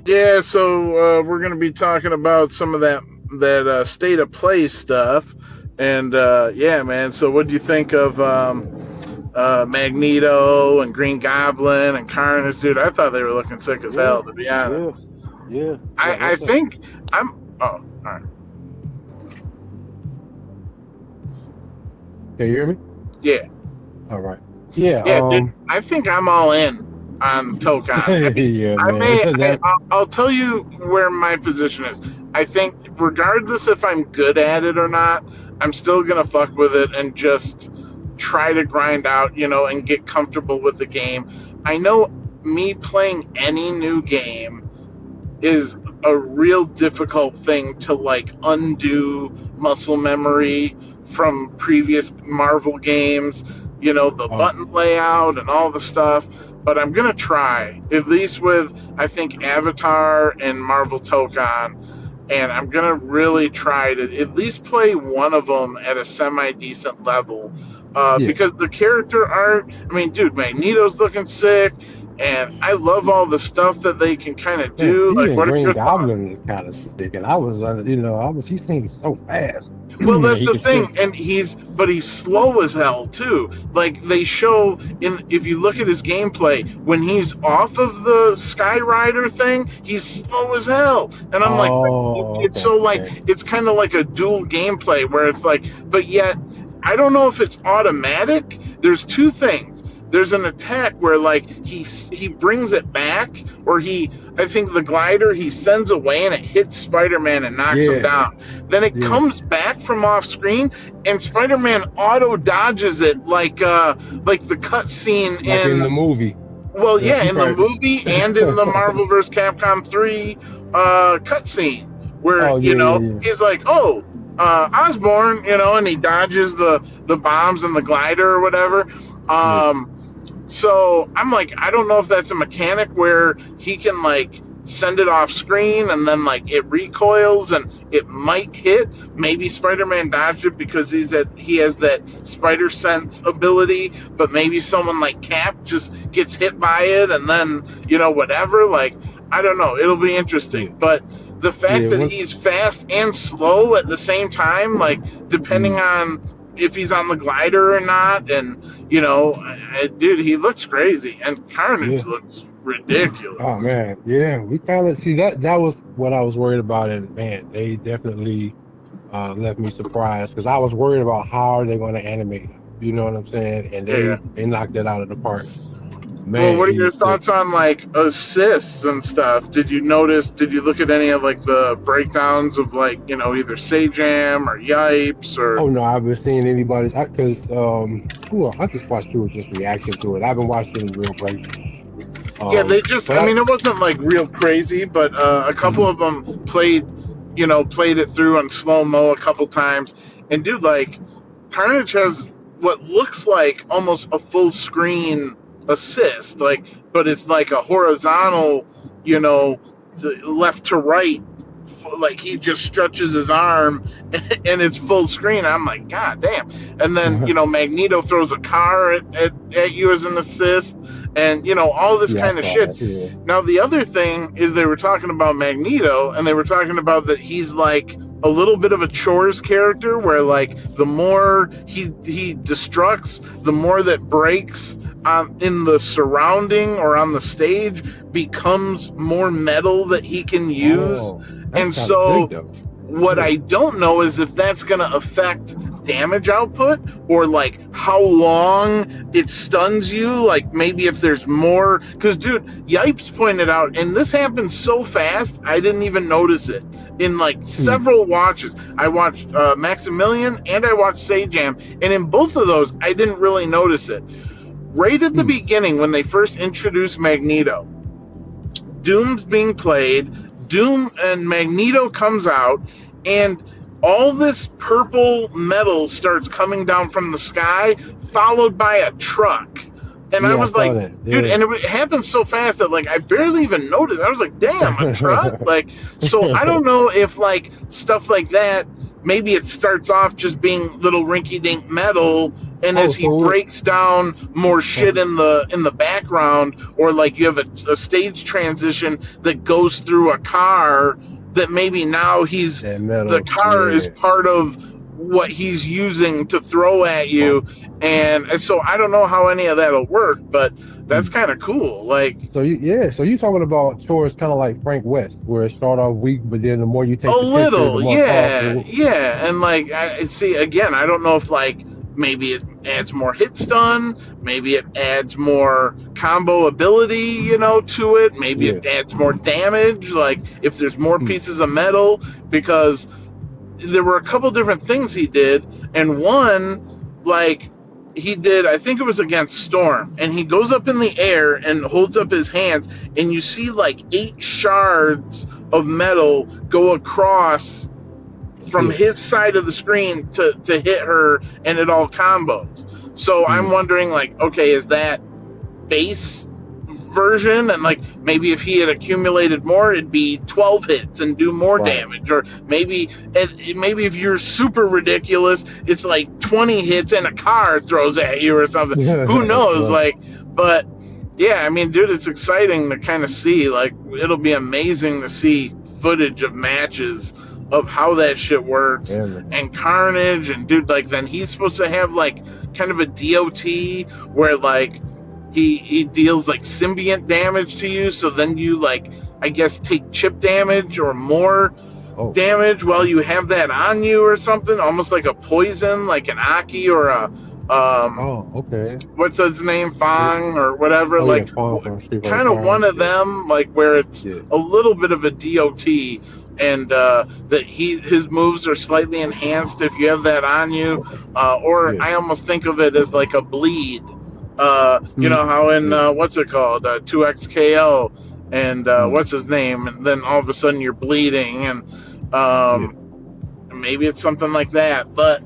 Yeah, so we're going to be talking about some of that state of play stuff, and yeah, man. So, what do you think of Magneto and Green Goblin and Carnage, dude? I thought they were looking sick as Yeah, hell, to be honest. yeah, yeah, yeah. I That's a think I'm. Oh, all right. Can you hear me? Yeah, All right. Yeah. yeah, dude. I think I'm all in on Tokan. Yeah, I man. may. That. I'll tell you where my position is. I think, regardless if I'm good at it or not, I'm still gonna fuck with it and just try to grind out, and get comfortable with the game. I know me playing any new game is a real difficult thing to like undo muscle memory from previous Marvel games, the Oh, button layout and all the stuff. But I'm gonna try, at least with I think Avatar and Marvel Tokon, and I'm gonna really try to at least play one of them at a semi decent level. yeah. Because the character art, I mean, dude, Magneto's looking sick, and I love all the stuff that they can kind of Man, do. Like, even what are Green your thoughts? Goblin is kind of sick, and he seems so fast. Well, that's He the can thing, still. and he's slow as hell too. Like they show in, if you look at his gameplay, when he's off of the Skyrider thing, he's slow as hell. And I'm like, Oh, it's okay, so like okay. it's kind of like a dual gameplay where it's like, but yet I don't know if it's automatic. There's two things. There's an attack where like he brings it back, or I think the glider he sends away and it hits Spider-Man and knocks him Yeah, down. Then it yeah. comes back from off screen, and Spider-Man auto dodges it like the cutscene Like in in, the movie. well, Yeah, yeah, he in the probably. movie and in the Marvel vs. Capcom 3 cutscene, where Oh yeah, yeah, yeah. he's like, oh, Osborn, and he dodges the bombs and the glider or whatever. Yeah. So I'm like, I don't know if that's a mechanic where he can like send it off screen and then like it recoils and it might hit. Maybe Spider-Man dodged it because he has that spider sense ability, but maybe someone like Cap just gets hit by it and then whatever. Like, I don't know. It'll be Yeah. interesting, but the fact Yeah. that What? he's fast and slow at the same time, like depending Mm. on if he's on the glider or not, and dude, he looks crazy, and Yeah. Carnage looks Oh ridiculous. man. Yeah. We kind of see that. That was what I was worried about, and man, they definitely left me surprised because I was worried about how are they going to animate him. You know what I'm saying? And Yeah. they knocked it out of the park. Well, Man, what are your he's sick. thoughts on like assists and stuff? Did you notice? Did you look at any of like the breakdowns of like either Sajam or Yipes or? Oh no, I haven't seen anybody's because well, I just watched people's just reaction to it. I haven't watched any real breakdown. Yeah, they just. But I mean, it wasn't like real crazy, but a couple mhm. of them played it through on slow mo a couple times, and dude, like Carnage has what looks like almost a full screen assist, like, but it's like a horizontal, you know, left to right, like he just stretches his arm, and it's full screen. I'm like, God damn! And then Magneto throws a car at you as an assist, and all this Yeah, I kind of saw shit. that. Yeah. Now the other thing is they were talking about Magneto, and they were talking about that he's like a little bit of a chores character, where like the more he destructs, the more that breaks in the surrounding or on the stage becomes more metal that he can use. Oh, that's And kind of sick so though. what Yeah. I don't know is if that's going to affect damage output, or like how long it stuns you. Like maybe if there's more, because dude, Yipes pointed out, and this happened so fast I didn't even notice it. In like Mm, several watches, I watched Maximilian and I watched Sajam, and in both of those I didn't really notice it. Right at the mm. beginning, when they first introduced Magneto, Doom's being played. Doom and Magneto comes out, and all this purple metal starts coming down from the sky, followed by a truck. And I Yeah, I was saw like, that. dude, Yeah. and it happened so fast that like I barely even noticed. I was like, damn, a truck? Like, so I don't know if like stuff like that. Maybe it starts off just being little rinky-dink metal, and Oh, as he so breaks down more shit in the background, or like you have a stage transition that goes through a car, that maybe now that the metal, car is yeah. part of what he's using to throw at Right. you. And so I don't know how any of that'll work, but that's Mm. kind of cool. Like, So you talking about chores kind of like Frank West, where it start off weak, but then the more you a take the picture, the little, more yeah, powerful. yeah. And like, I see, again, I don't know if like maybe it adds more hit stun, maybe it adds more combo ability, to it. Maybe Yeah. it adds more damage, like if there's more Mm. pieces of metal, because there were a couple different things he did, and one, like, he did, I think it was against Storm, and he goes up in the air and holds up his hands, and you see like 8 shards of metal go across from Yeah. his side of the screen to hit her, and it all combos. So I'm Mm. wondering, like, okay, is that base version? And like, maybe if he had accumulated more, it'd be 12 hits and do more Right. damage. Or maybe if you're super ridiculous, it's like 20 hits and a car throws at you or something. Who That's knows? funny. Like, but yeah, I mean, dude, it's exciting to kind of see. Like, it'll be amazing to see footage of matches of how that shit works, Yeah, man. and Carnage. And dude, like, then he's supposed to have like kind of a DOT where like he deals like symbiont damage to you, so then you, like, I guess, take chip damage or more Oh. damage while you have that on you or something, almost like a poison, like an Aki or a Oh. Okay. what's his name, Yeah. Fang or whatever, Oh yeah, like Fawn from Street Fighter kind of one Five. of Yeah. them, like where it's Yeah. a little bit of a DOT, and that his moves are slightly enhanced if you have that on you, or Yeah. I almost think of it as like a bleed. You know Mm. how in Yeah. what's it called, 2XKO, and Mm. what's his name, and then all of a sudden you're bleeding, and Yeah. maybe it's something like that. But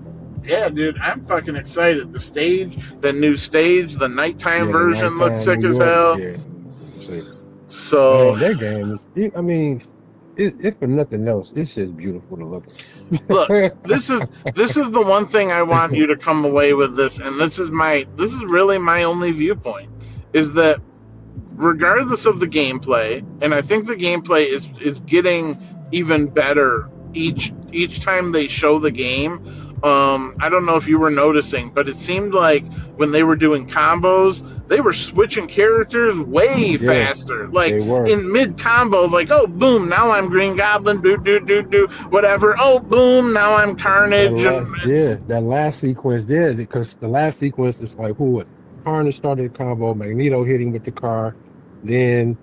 yeah, dude, I'm fucking excited. The new stage, the nighttime Yeah. The version looks nighttime New sick as York. hell. Yeah. See. So Man, that game is. I mean, if for nothing else, it's just beautiful to look look, at. this is the one thing I want you to come away with this, and this is really my only viewpoint, is that regardless of the gameplay, and I think the gameplay is getting even better each time they show the game. I don't know if you were noticing, but it seemed like when they were doing combos, they were switching characters way Yeah, faster. Like they were. in mid combo, like, oh boom, now I'm Green Goblin, do whatever. Oh boom, now I'm Carnage, That last sequence did, because the last sequence is like, who was it? Carnage started the combo, Magneto hitting with the car, then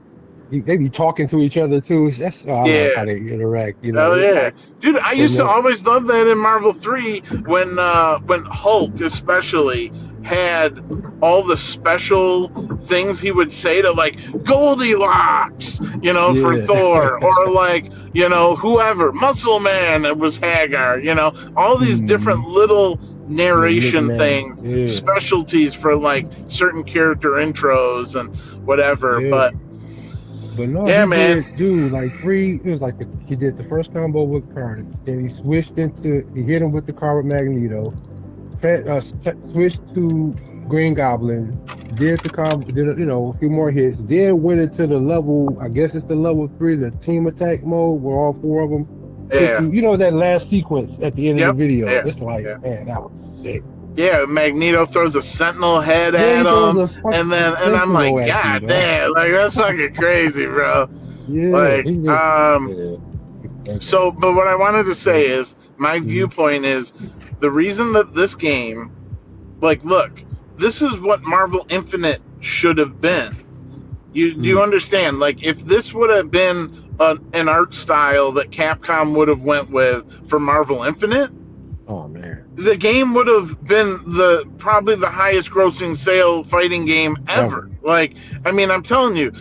they be talking to each other too. I like how yeah. they interact. Oh It's yeah, like, dude! I and used to then, always love that in Marvel 3 when Hulk especially had all the special things he would say to, like, Goldilocks, for yeah, Thor, or like, whoever, Muscle Man, it was Hagar, all these different mm, little the narration nickname, things, yeah, specialties for like certain character intros and whatever. yeah. But But no, yeah, he man, did do like three. It was like he did the first combo with Carnage, then he hit him with the car with Magneto, switched to Green Goblin, did the combo, did a few more hits, then went into the level. I guess it's the level 3, the team attack mode, where all 4 of them hit yeah, you. You know that last sequence at the end of yep, the video. yeah, It's like, yeah. man, that was sick. Yeah, Magneto throws a Sentinel head Yeah, at he throws him, a and I'm sentinel like, at you, God man. damn, like, that's fucking crazy, bro. Yeah, Like, he just yeah. Okay. so, but what I wanted to say Yeah. is, my Mhm. viewpoint is, the reason that this game, like, look, this is what Marvel Infinite should have been. Do you Mhm. understand? Like, if this would have been an art style that Capcom would have went with for Marvel Infinite, Oh man. the game would have been probably the highest grossing sale fighting game ever. Like, I mean, I'm telling you,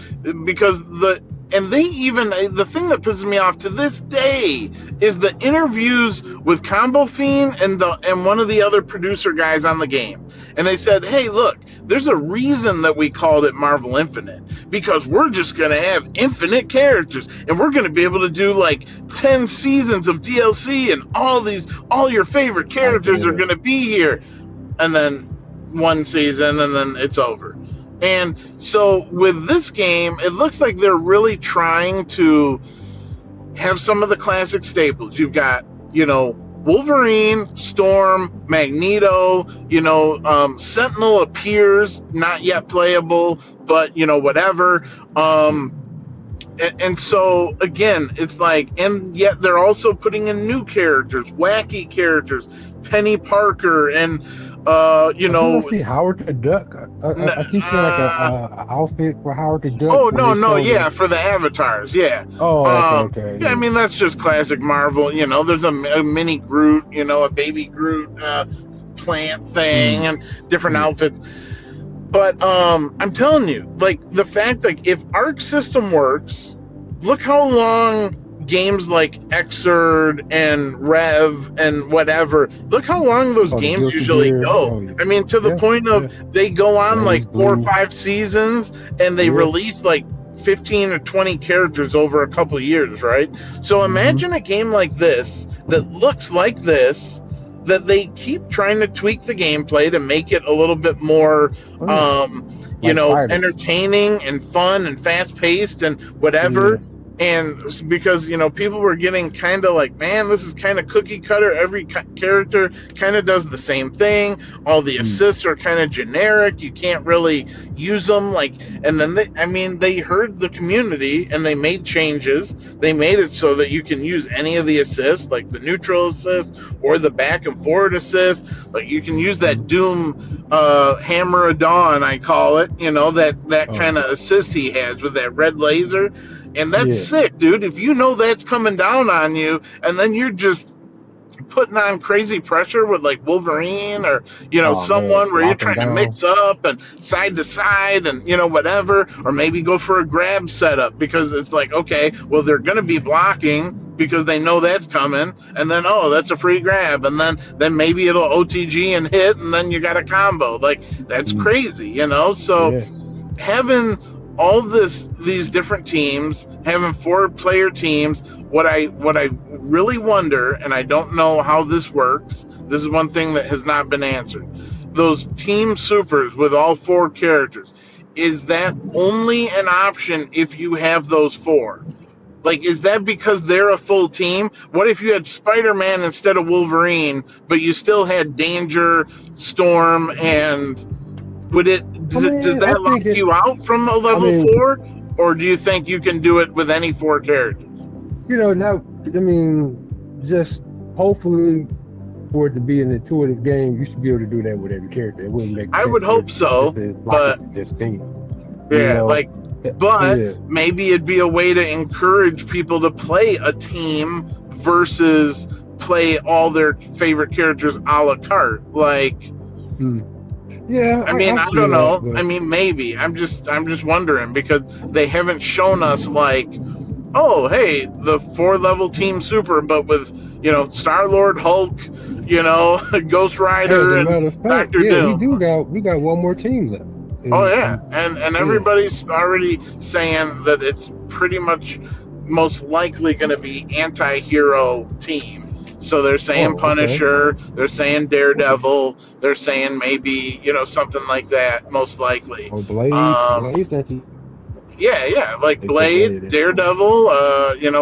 because the thing that pisses me off to this day is the interviews with Combo Fiend and one of the other producer guys on the game. And they said, hey, look, there's a reason that we called it Marvel Infinite, because we're just going to have infinite characters, and we're going to be able to do like 10 seasons of DLC, and all your favorite characters are going to be here. And then one season and then it's over. And so with this game, it looks like they're really trying to have some of the classic staples. You've got, Wolverine, Storm, Magneto, Sentinel appears, not yet playable, but, whatever. And so, again, it's like, and yet they're also putting in new characters, wacky characters, Penny Parker, and, I think I see Howard the Duck. I keep seeing like a outfit for Howard the Duck. Oh no, yeah, for the avatars, yeah. Oh, okay. Yeah, I mean that's just classic Marvel. There's a mini Groot, a baby Groot plant thing, and different outfits. But I'm telling you, like the fact, like if Arc System works, look how long games like Xrd and Rev and whatever, look how long those games usually go. I mean, to the point of they go on like 4 or 5 seasons and they release like 15 or 20 characters over a couple of years, right? So imagine a game like this that looks like this, that they keep trying to tweak the gameplay to make it a little bit more entertaining and fun and fast paced and whatever. And because, people were getting kind of like, man, this is kind of cookie cutter. Every character kind of does the same thing. All the assists are kind of generic. You can't really use them. And then they heard the community and they made changes. They made it so that you can use any of the assists, like the neutral assist or the back and forward assist. Like you can use that Doom Hammer of Dawn, I call it, that kind of assist he has with that red laser. And that's sick, dude. If you know that's coming down on you, and then you're just putting on crazy pressure with like Wolverine or someone where you're trying to mix up and side to side and whatever, or maybe go for a grab setup because it's like, okay, well they're going to be blocking because they know that's coming, and then that's a free grab, and then maybe it'll OTG and hit, and then you got a combo. Like that's crazy, So having all these different teams, having 4-player teams, what I really wonder, and I don't know how this works, this is one thing that has not been answered. Those team supers with all 4 characters, is that only an option if you have those 4? Like, is that because they're a full team? What if you had Spider-Man instead of Wolverine, but you still had Danger, Storm, and does that lock you out from a level 4, or do you think you can do it with any 4 characters? Just hopefully for it to be an intuitive game, you should be able to do that with every character. It wouldn't make sense. I would hope so, but maybe it'd be a way to encourage people to play a team versus play all their favorite characters a la carte. Yeah, I don't know. But maybe. I'm just wondering because they haven't shown us like, oh, hey, the 4-level team super, but with Star-Lord, Hulk, Ghost Rider, and Doctor Doom. We got one more team left. And everybody's already saying that it's pretty much most likely going to be anti-hero team. So they're saying Punisher, they're saying Daredevil, they're saying maybe, something like that, most likely. Or Blade. Like Blade, Daredevil,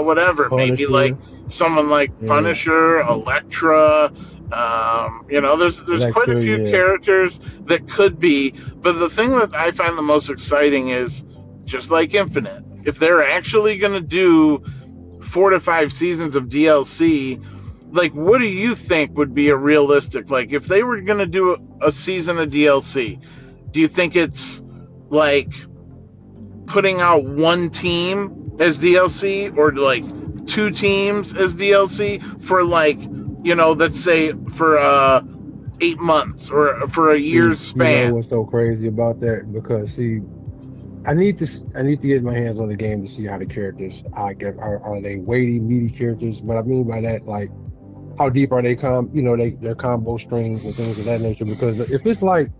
whatever. Punisher. Maybe like someone like Punisher, Elektra. There's quite a few characters that could be. But the thing that I find the most exciting is, just like Infinite, if they're actually going to do 4 to 5 seasons of DLC, like, what do you think would be a realistic, like, if they were going to do a season of DLC, do you think it's, like, putting out one team as DLC or, like, 2 teams as DLC for, like, let's say for 8 months or for a year's span? You know what's so crazy about that? Because, see, I need to get my hands on the game to see how the characters are they weighty, meaty characters? But I mean by that, like, how deep are they their combo strings and things of that nature? Because if it's like,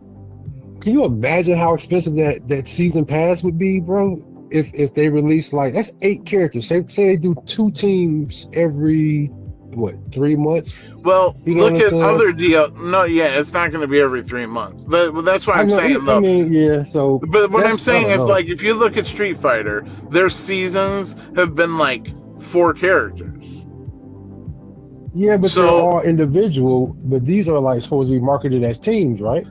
can you imagine how expensive that season pass would be, bro? If they release, like, that's 8 characters. Say they do 2 teams every what, 3 months? Well, He look gonna at sub. other deal. No, yeah, it's not going to be every 3 months. That's what I I'm know. saying, I though. mean, yeah. So But what I'm that's, I saying don't is, know. like, if you look at Street Fighter, their seasons have been like 4 characters. Yeah, but they're So all individual. But these are like supposed to be marketed as teams, right?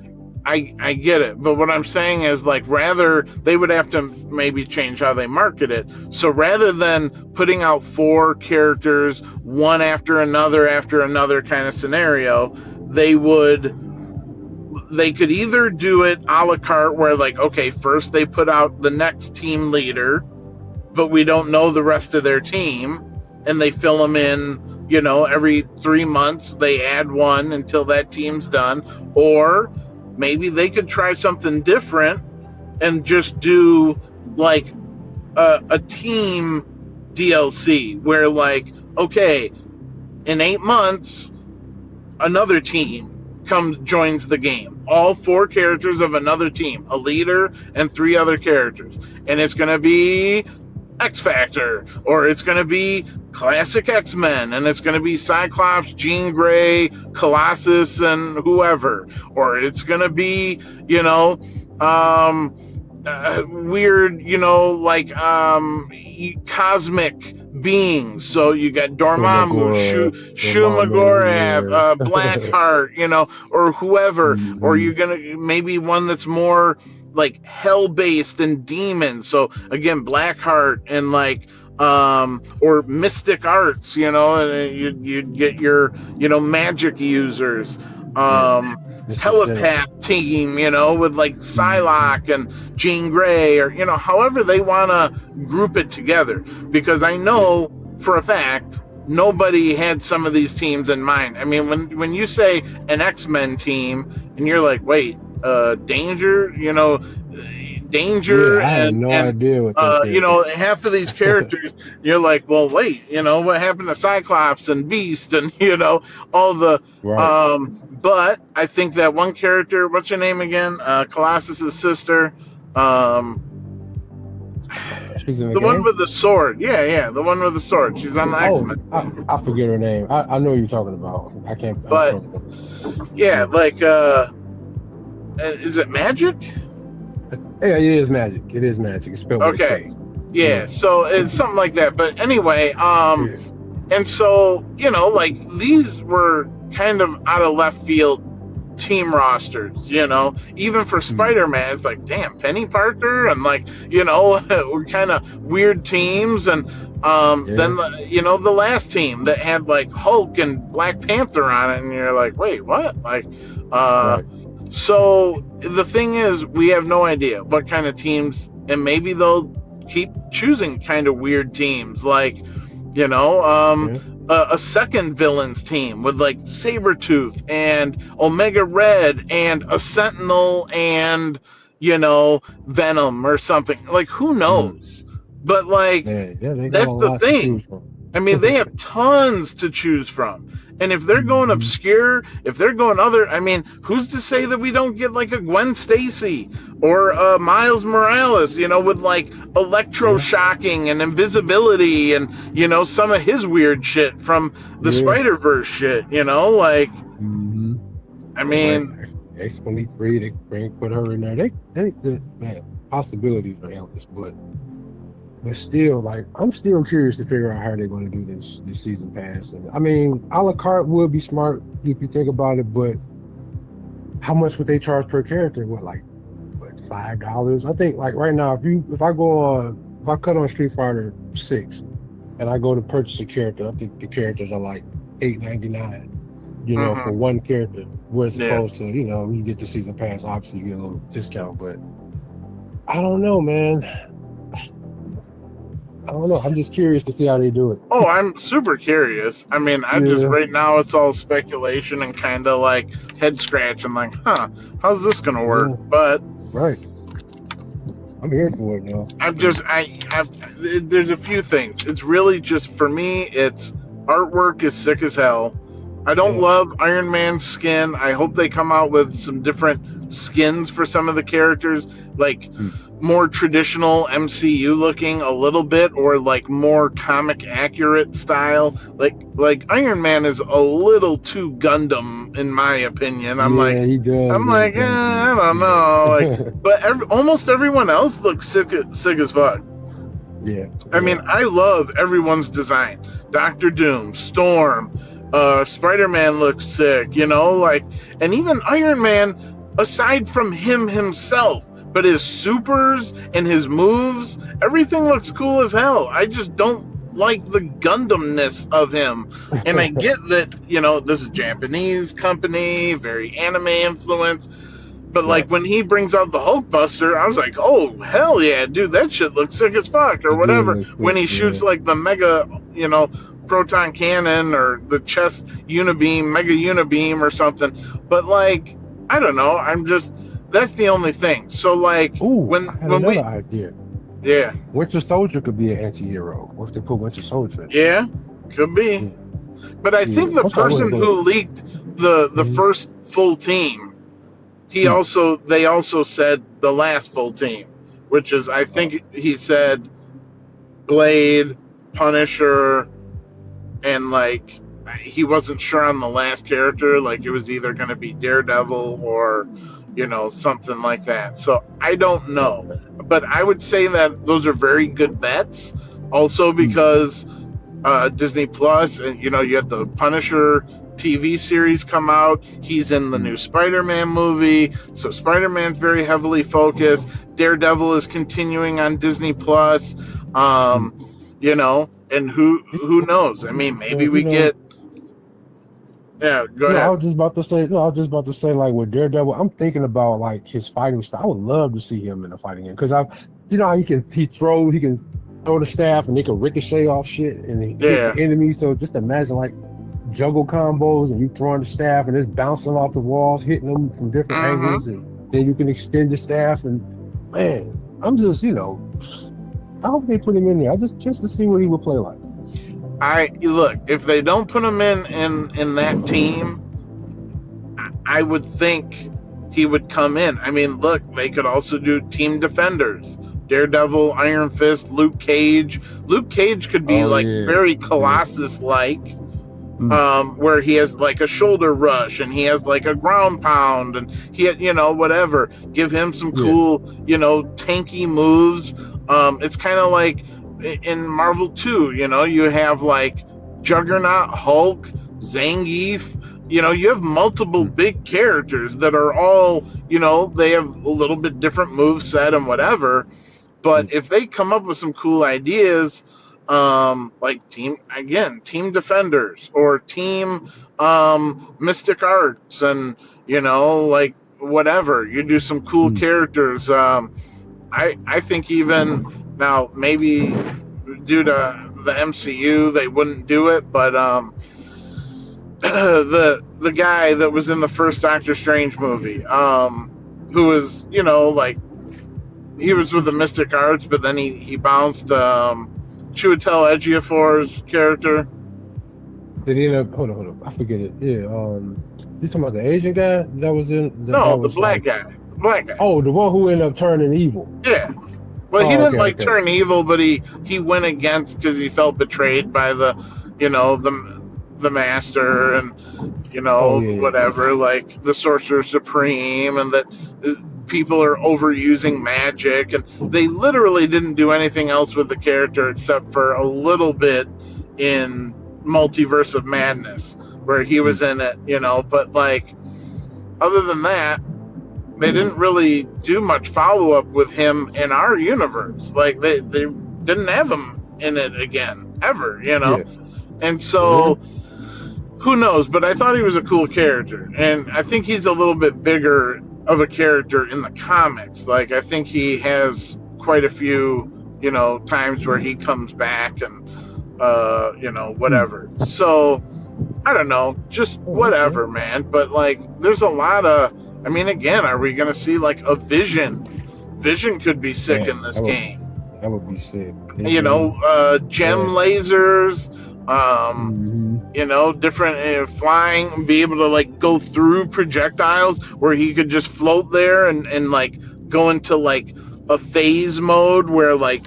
I get it, but what I'm saying is, like, rather they would have to maybe change how they market it. So rather than putting out 4 characters one after another kind of scenario, they would they could either do it a la carte, where, like, okay, first they put out the next team leader, but we don't know the rest of their team, and they fill them in. Every 3 months they add one until that team's done. Or maybe they could try something different and just do, like, a team DLC where, like, okay, in 8 months another team comes joins the game. All 4 characters of another team, a leader and 3 other characters, and it's going to be X Factor, or it's going to be classic X-Men, and it's going to be Cyclops, Jean Grey, Colossus, and whoever, or it's going to be, weird, like, cosmic beings. So you got Dormammu, Magora, Shumagorath, Dormammu, yeah. Blackheart, or whoever. Or Hmm. you're gonna maybe one that's more like hell based and demons. So again, Blackheart, and, like, or mystic arts, and you get your, magic users, Yeah, um Mr. Sinister. telepath team, with, like, Hmm. Psylocke and Jean Grey, or, however they want to group it together. Because I Yeah, know for a fact nobody had some of these teams in mind. I mean, when you say an X-Men team, and you're like, wait, Danger, Danger, yeah. I had no idea what that character. half of these characters, you're like, well, wait, what happened to Cyclops and Beast, and all the, Right. but I think that one character, what's her name again? Colossus's sister, um, She's in the the one game. with the sword. Yeah, yeah, the one with the sword. She's on the Oh, X-Men team. I forget her name. I know who you're talking about. I can't. I But can't remember. yeah, Yeah. like, is it Magic? Yeah, it is magic. It is magic. It's spelled with a Okay. K. Yeah, Yeah. so it's something like that. But anyway, Yeah. and so, like, these were kind of out of left field team rosters, even for Mm. Spider-Man. It's like, damn, Penny Parker, and, like, we're kind of weird teams. And Yeah. then the last team that had, like, Hulk and Black Panther on it, and you're like, wait, what? Like, uh Right. so the thing is, we have no idea what kind of teams, and maybe they'll keep choosing kind of weird teams, like, Yeah. a second villains team with, like, Sabretooth and Omega Red and a Sentinel and, Venom or something. Like, who Mm. knows? But, like, Man, yeah, they got a that's the lot to choose thing. from. I mean, they have tons to choose from. And if they're going Hmm. obscure, if they're going other, I mean, who's to say that we don't get, like, a Gwen Stacy or a Miles Morales, with, like, Yeah. electroshocking and invisibility, and, some of his weird shit from the Yeah. Spider-Verse shit, like, Hmm. I Right. mean, X-23. They bring put her in there. Man, possibilities are endless, but still, like, I'm still curious to figure out how they're going to do this season pass. And I mean, a la carte would be smart if you think about it, but how much would they charge per character? What, $5? I think, like, right now, if I cut on Street Fighter 6 and I go to purchase a character, I think the characters are like $8.99. For mhm, one character, whereas yeah. opposed to, you get the season pass, obviously you get a little discount, but I don't know, man. I don't know. I'm just curious to see how they do it. Oh, I'm super curious. I mean, I just, Yeah, right now, it's all speculation and kind of like head scratching, like, huh, how's this gonna work? yeah, But right. I'm here for it now. I'm just, there's a few things. It's really just, for me, it's artwork is sick as hell. I don't Yeah. love Iron Man's skin. I hope they come out with some different skins for some of the characters, like Mm. more traditional MCU looking a little bit, or like more comic accurate style. Like Iron Man is a little too Gundam in my opinion. Yeah, he does I'm look like, gunky. I don't know. Like, Yeah. but almost everyone else looks sick as fuck. Yeah. I mean, Yeah. I love everyone's design. Doctor Doom, Storm, Spider-Man looks sick, like, and even Iron Man, aside from him himself, but his supers and his moves, everything looks cool as hell. I just don't like the Gundamness of him. And I get that, this is a Japanese company, very anime influence. But like Right. when he brings out the Hulkbuster, I was like, "Oh hell yeah, dude! That shit looks sick as fuck," or It did whatever. look When sick. he Yeah. shoots like the mega, proton cannon or the chest unibeam, mega unibeam or something. But like, I don't know. That's the only thing. So like Ooh, when I had when another we idea. yeah Winter Soldier could be an anti-hero. What if they put Winter Soldier in yeah could be. there? But I Yeah. think the I'm sorry, person go ahead. who leaked the Mhm. first full team, Hmm. they also said the last full team, which is I Oh, think he said Blade, Punisher, and like he wasn't sure on the last character. Like it was either going to be Daredevil or something like that. So I don't know, okay. but I would say that those are very good bets. Also Hmm. because Disney Plus, and you had the Punisher TV series come out. He's in the Hmm. new Spider-Man movie, so Spider-Man's very heavily focused. Daredevil is continuing on Disney Plus. Hmm. And who It's, who knows? I mean, maybe we you know, get. Yeah, go no, I ahead. was just about to say, no, I was just about to say, like with Daredevil, I'm thinking about like his fighting style. I would love to see him in a fighting game because how he can throw the staff and they can ricochet off shit and he hit Yeah. the enemy. So just imagine like juggle combos and you throwing the staff and it's bouncing off the walls, hitting them from different angles, Mm-hmm. and then you can extend the staff. And man, I'm just, I hope they put him in there. I just to see what he would play like. I look, if they don't put him in that team, I would think he would come in. I mean, look, they could also do team defenders. Daredevil, Iron Fist, Luke Cage. Luke Cage could be Oh like yeah, very yeah. Colossus like, Mm, where he has like a shoulder rush and he has like a ground pound and he had, whatever. Give him some yeah. cool, tanky moves. It's kind of like in Marvel 2, you have like Juggernaut, Hulk, Zangief. You have multiple Mm, big characters that are all, they have a little bit different move set and whatever. mm, But if they come up with some cool ideas, like team defenders or team mystic arts, and like whatever, you do some cool mm. characters. I think even now maybe due to the MCU they wouldn't do it, but the guy that was in the first Doctor Strange movie, who was like he was with the Mystic Arts, but then he bounced Chiwetel Ejiofor's character. Did he end up? Hold on. I forget it. Yeah. You talking about the Asian guy that was in that No, the was like, black guy. oh, the one who ended up turning evil. Yeah. Well, he Oh, didn't okay, like okay. turn evil, but he went against because he felt betrayed by the master, and Oh yeah, yeah. whatever, like the sorcerer supreme, and that people are overusing magic, and they literally didn't do anything else with the character except for a little bit in Multiverse of Madness where he Mm, was in it, but like other than that they didn't really do much follow up with him in our universe. Like they didn't have him in it again ever, yeah. and Yeah. so who knows? But I thought he was a cool character, and I think he's a little bit bigger of a character in the comics. Like I think he has quite a few, times where he comes back and Mm. whatever. So I don't know, just Oh, okay. whatever, man. But like, there's a lot of. I mean, again, are we gonna see like a Vision? Vision could be sick in Man, this game. that would be sick. Vision. Gem Yeah. lasers. Hmm. different flying, and be able to like go through projectiles where he could just float there and like go into like a phase mode where like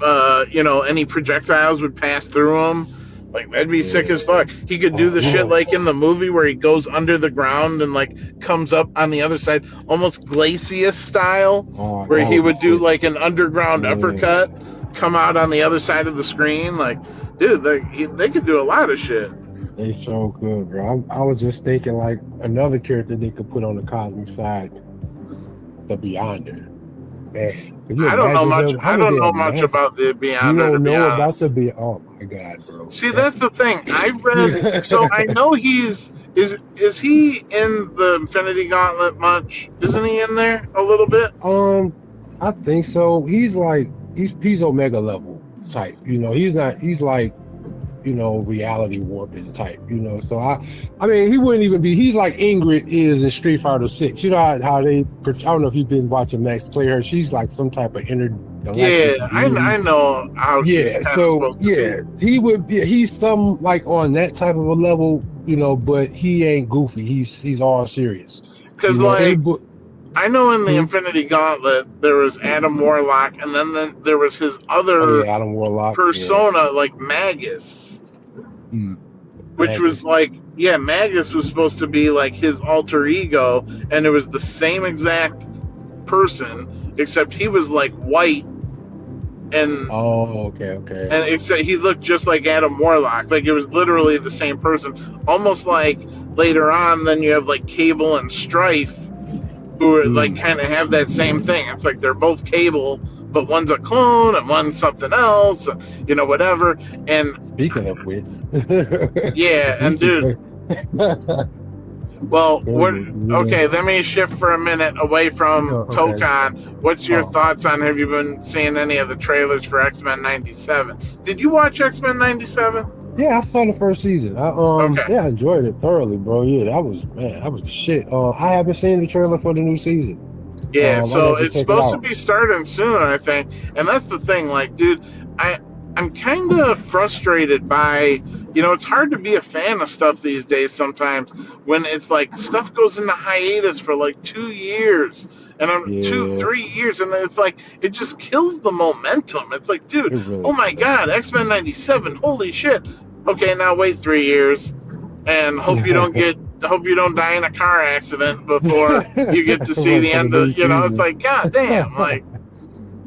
any projectiles would pass through him. Like that'd be sick as Yeah. fuck. He could do Oh, the shit like in the movie where he goes under the ground and like comes up on the other side, almost Glacius style, oh, where that he would be would do sick. like an underground Yeah. uppercut, come out on the other side of the screen. Like, dude, they could do a lot of shit. They so good, bro. I was just thinking like another character they could put on the cosmic side, the Beyonder. Man, can you I don't know imagine much. him? I How would don't they know much imagine? about the You Beyonder, to don't be know about honest. the Beyond? Oh my God, bro. See, that's the thing. I read, so I know is he in the Infinity Gauntlet much? Isn't he in there a little bit? um, I think so. He's Omega level type. He's not. He's like reality warping type. So I mean, he wouldn't even be. He's like Ingrid is in Street Fighter 6. You know how they. I don't know if you've been watching Max play her. She's like some type of intergalactic Yeah, being. I know how she's Yeah. kind of So supposed to be. yeah, he would be. He's some like on that type of a level. But he ain't goofy. He's all serious. Because, like, Everybody. I know in the Hmm? Infinity Gauntlet, there was Adam Warlock, and then there was his Oh other yeah, Adam Warlock. Yeah. persona, like Magus, Hmm. which was Magus. like, yeah, Magus was supposed to be like his alter ego, and it was the same exact person, except he was like white and Oh, okay, okay. and except he looked just like Adam Warlock. Like it was literally the same person. Almost like later on, then you have like Cable and Strife, who are like Hmm. kind of have that same thing. It's like they're both Cable, but one's a clone and one's something else, whatever. And Speaking of which, yeah, and these two dude, well, what? yeah. Okay, let me shift for a minute away from Oh, okay. Tokan. What's your Oh, thoughts on? Have you been seeing any of the trailers for X-Men '97? Did you watch X-Men '97? yeah, I saw the first season. Okay. Yeah, I enjoyed it thoroughly, bro. Yeah, that was the shit. I haven't seen the trailer for the new season. Yeah, I so got to it's check it supposed to out. be starting soon, I think. And that's the thing, like, dude, I'm kind of frustrated by, it's hard to be a fan of stuff these days sometimes when it's like stuff goes into hiatus for like 2 years and I'm two, Yeah, 3 years, and it's like it just kills the momentum. It's like, dude, it oh really my God, X-Men '97, holy shit. Okay, now wait 3 years and does. hope you don't die in a car accident before you get to see Right, the for the end new of, it's season. like, God damn, like,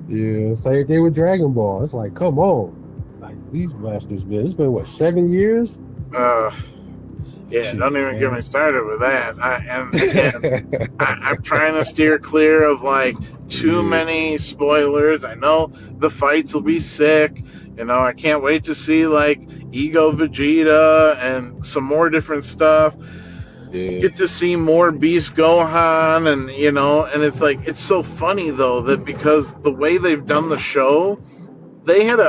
Yeah, same thing with Dragon Ball. It's like, come on. Like these bastards it's been what, 7 years? uh, yeah, Shit, don't even get me man. started with that. And again, I'm trying to steer clear of like too Yeah, many spoilers. I know the fights will be sick. I can't wait to see like Ego Vegeta and some more different stuff. yeah, Get to see more Beast Gohan, and it's like it's so funny though that because the way they've done the show,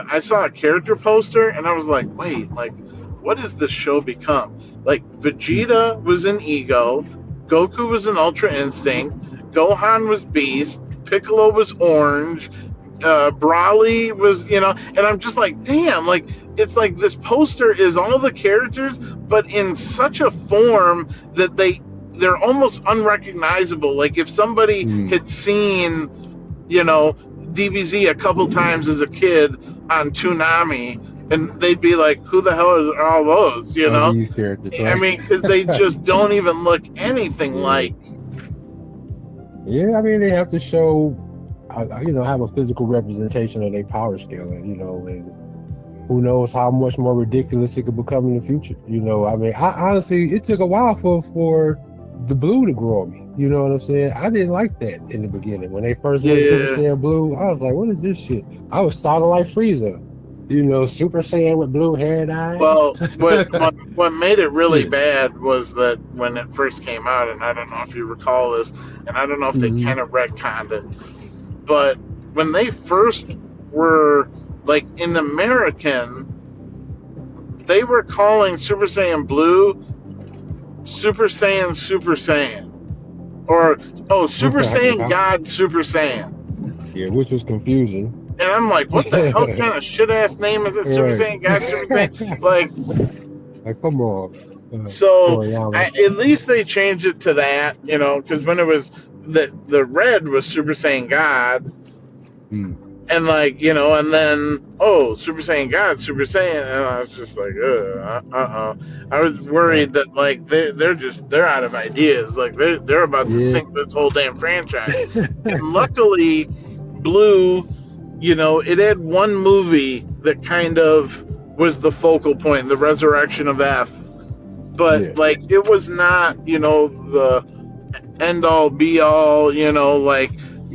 I saw a character poster and I was like, wait, like what does this show become? Like mm, Vegeta was an Ego, Goku was an Ultra Instinct, Gohan was Beast, Piccolo was Orange, Brawly was, and I'm just like, damn, like it's like this poster is all the characters, but in such a form that they're almost unrecognizable. Like if somebody mm. had seen, DBZ a couple times as a kid on Toonami, and they'd be like, "Who the hell are all those?" All these characters, I right? mean, because they just don't even look anything Yeah. like. Yeah, I mean they have to show have a physical representation of their power scale and who knows how much more ridiculous it could become in the future. I mean, I honestly, it took a while for the blue to grow on me. You know what I'm saying? I didn't like that in the beginning. When they first went Super Yeah. Saiyan Blue, I was like, what is this shit? I was starting like Frieza. Super Saiyan with blue hair and eyes. Well, what made it really Yeah. bad was that when it first came out, and I don't know if you recall this, and I don't know if they Hmm. kind of retconned it, but when they first were like in the American, they were calling Super Saiyan Blue Super Saiyan Super Saiyan, or Super Saiyan God Super Saiyan. Yeah, which was confusing. And I'm like, what the hell kind of shit ass name is it? Super Right. Saiyan God Super Saiyan? Like, Like, come on, So Toriyama. at least they changed it to that, because when it was the red was Super Saiyan God, Mm, and and then Super Saiyan God, Super Saiyan, and I was just like, I was right. worried that they're out of ideas, like they're about to Yeah. sink this whole damn franchise. And luckily, Blue, it had one movie that kind of was the focal point, the resurrection of F, but Yeah. like it was not, the end all be all,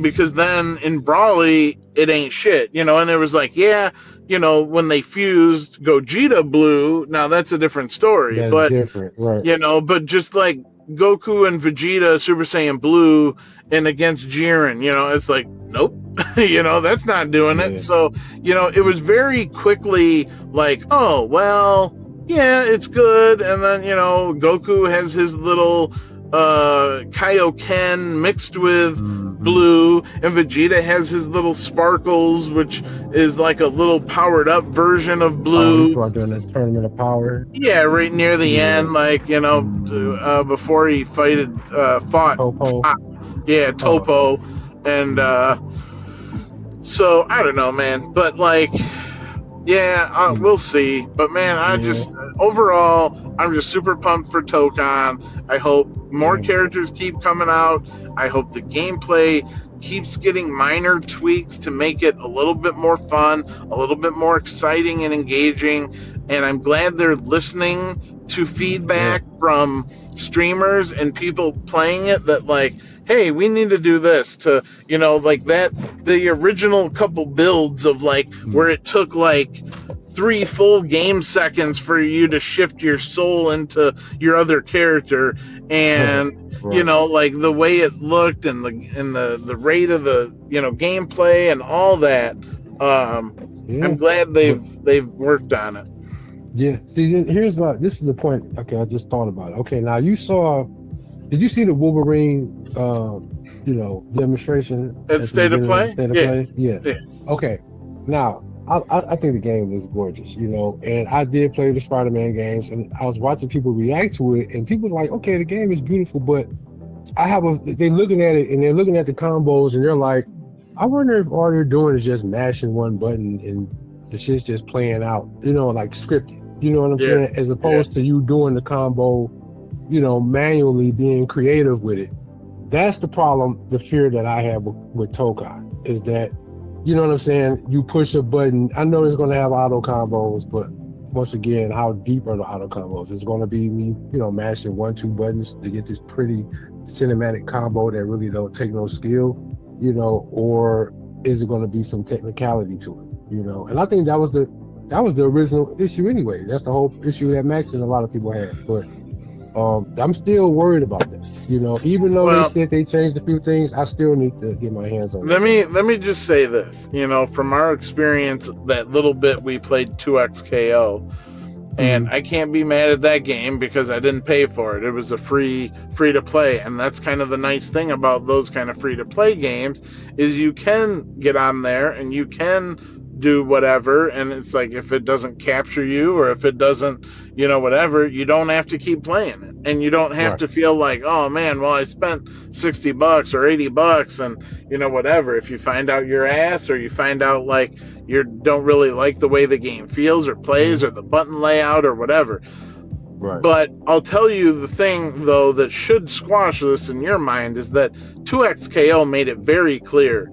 because then in Brawly it ain't shit, and it was like, yeah, when they fused Gogeta Blue, now that's a different story, That's but different. Right. but just like Goku and Vegeta Super Saiyan Blue and against Jiren, it's like, nope, that's not doing it. Yeah. So, it was very quickly like, oh, well, yeah, it's good. And then, Goku has his little Kaioken mixed with Hmm. Blue, and Vegeta has his little Sparkles, which is like a little powered up version of Oh, you Blue. talking about doing the tournament of power? Yeah, right near the Yeah. end, like Hmm. before he fought, Popo. yeah, Oh. Topo, and Mm, so I don't know, man, but like, yeah, mm, we'll see. But man, yeah. overall, I'm just super pumped for Tokan. I hope more Yeah, man. characters keep coming out. I hope the gameplay keeps getting minor tweaks to make it a little bit more fun, a little bit more exciting and engaging. And I'm glad they're listening to Yeah. feedback from streamers and people playing it that like, hey, we need to do this to, like that, the original couple builds of like where Mm, it took like 3 full game seconds for you to shift your soul into your other character, and right. like the way it looked and the rate of the gameplay and all that. I'm Yeah. glad But they've worked on it. yeah, see, here's my. This is the point. Okay, I just thought about it. Okay, now you saw. Did you see the Wolverine? Demonstration At at the State of beginning of the Play, state of yeah, play. Yeah. yeah, Okay. Now, I think the game is gorgeous. And I did play the Spider-Man games, and I was watching people react to it, and people were like, okay, the game is beautiful, but they're looking at it and they're looking at the combos, and they're like, I wonder if all they're doing is just mashing one button and the shit's just playing out, like scripted. You know what I'm yeah, saying? As yeah. opposed to you doing the combo, manually being creative with it. That's the problem, the fear that I have with Tokai is that, you know what I'm saying? You push a button. I know it's going to have auto combos, but once again, how deep are the auto combos? It's going to be me, mashing 1, 2 buttons to get this pretty cinematic combo that really don't take no skill, or is it going to be some technicality to it? And I think that was the original issue anyway. That's the whole issue that Max and a lot of people had. But I'm still worried about that. Even though they Well, said they changed a few things, I still need to get my hands on let that me game. let me just say this. From our experience, that little bit we played 2XKO, and Mm, I can't be mad at that game because I didn't pay for it. It was a free to play, and that's kind of the nice thing about those kind of free to play games is you can get on there and you can do whatever, and it's like if it doesn't capture you or if it doesn't, whatever, you don't have to keep playing it, and you don't have right. to feel like, oh man, well I spent $60 or $80 and whatever. If you find out your ass or you find out like you don't really like the way the game feels or plays Hmm. or the button layout or whatever. Right. But I'll tell you the thing though that should squash this in your mind is that 2XKO made it very clear.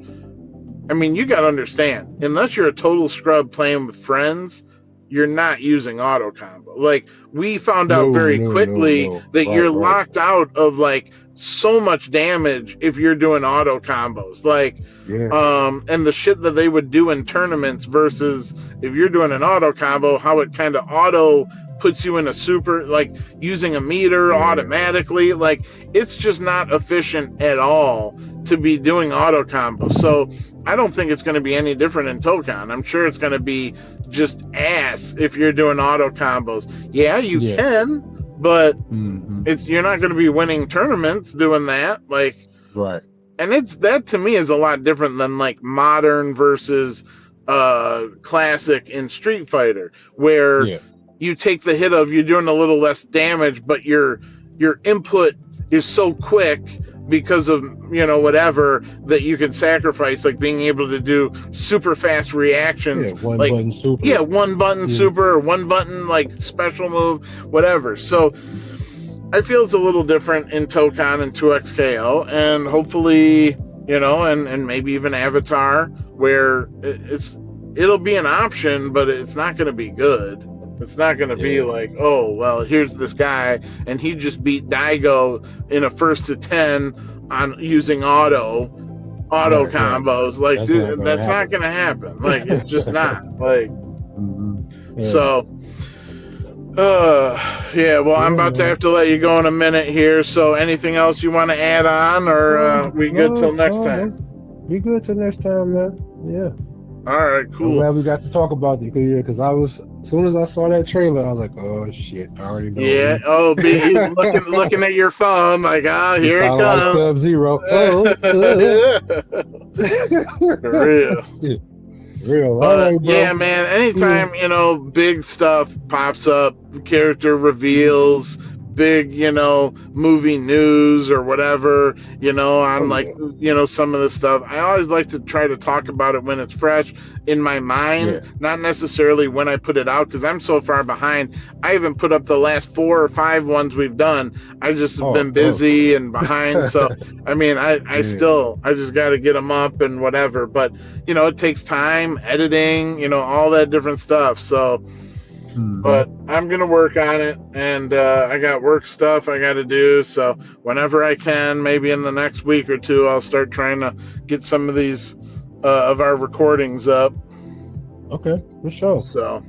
I mean, you got to understand, unless you're a total scrub playing with friends, you're not using auto combo. Like, we found out No, very no, no, quickly no. that Right, you're right. locked out of like so much damage if you're doing auto combos. Like, Yeah. and the shit that they would do in tournaments versus if you're doing an auto combo, how it kind of auto puts you in a super, like using a meter Yeah. automatically. Like, it's just not efficient at all to be doing auto combos. So, I don't think it's going to be any different in Tokan. I'm sure it's going to be just ass if you're doing auto combos. Yeah, you Yeah. can, but Hmm. you're not going to be winning tournaments doing that. Like, Right. and it's that to me is a lot different than like modern versus classic in Street Fighter, where Yeah. you take the hit of, you're doing a little less damage, but your input is so quick because of whatever, that you can sacrifice, like being able to do super fast reactions, Yeah, one like button super. yeah, one button Yeah. super, or one button like special move, whatever. So I feel it's a little different in Tokon and 2XKO, and hopefully, and maybe even Avatar, where it'll be an option, but it's not going to be good. It's not going to be like, oh, well, here's this guy, and he just beat Daigo in a first to 10 on using auto Right. combos. Like, That's dude, not that's gonna not going to happen. Like, it's just not. Like, Yeah. so. Yeah, well, I'm about to have to let you go in a minute here. So, anything else you want to add on, or we good till next time? We good till next time, man. Yeah. All right, I'm cool. glad we got to talk about it, because as soon as I saw that trailer, I was like, oh shit, I already know. Yeah. Oh, be looking at your phone, like, here it Like comes. Sub-Zero. For real. Real. But, all right, bro. yeah, man, anytime, big stuff pops up, character reveals, big, movie news or whatever, on like, some of the stuff, I always like to try to talk about it when it's fresh in my mind, not necessarily when I put it out, because I'm so far behind. I haven't put up the last 4 or 5 ones we've done. I just have been busy and behind. So, I mean, I just got to get them up and whatever. But, it takes time, editing, all that different stuff. So, but I'm going to work on it, and I got work stuff I got to do. So whenever I can, maybe in the next week or two, I'll start trying to get some of these of our recordings up. Okay, for sure. So